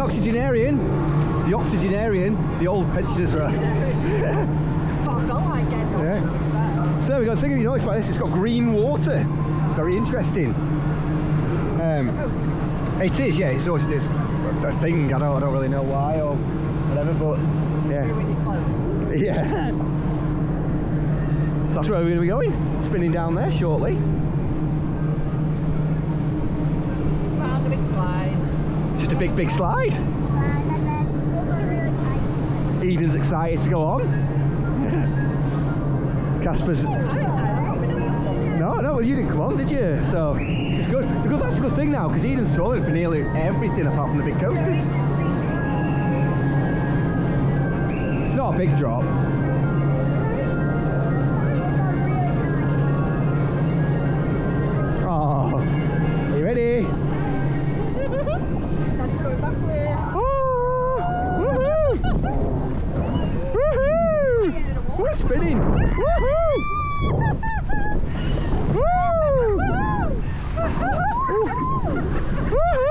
oxygenarium. The oxygenarium, the old pensioners were. Yeah. So there we go. The thing you notice about this, it's got green water. Very interesting. It is, yeah. It's always this a thing. I don't really know why or whatever, but yeah. Yeah. So that's where we're going to be going. Spinning down there shortly. Found a big slide. It's just a big slide. Eden's excited to go on. Casper's. No, well, you didn't come on, did you? So it's good. That's a good thing now because Eden's solid for nearly everything apart from the big coasters. It's not a big drop. Oh, are you ready? We're spinning! Woohoo! Woo! Woohoo! Woo! Woo!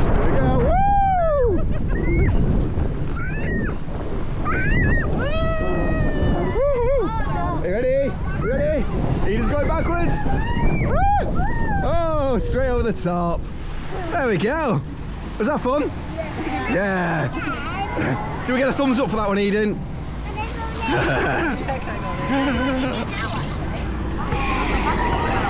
Here we go! Woo! Are you ready? You ready? Eden's going backwards. Oh, straight over the top. There we go. Was that fun? Yeah. Do we get a thumbs up for that one, Eden?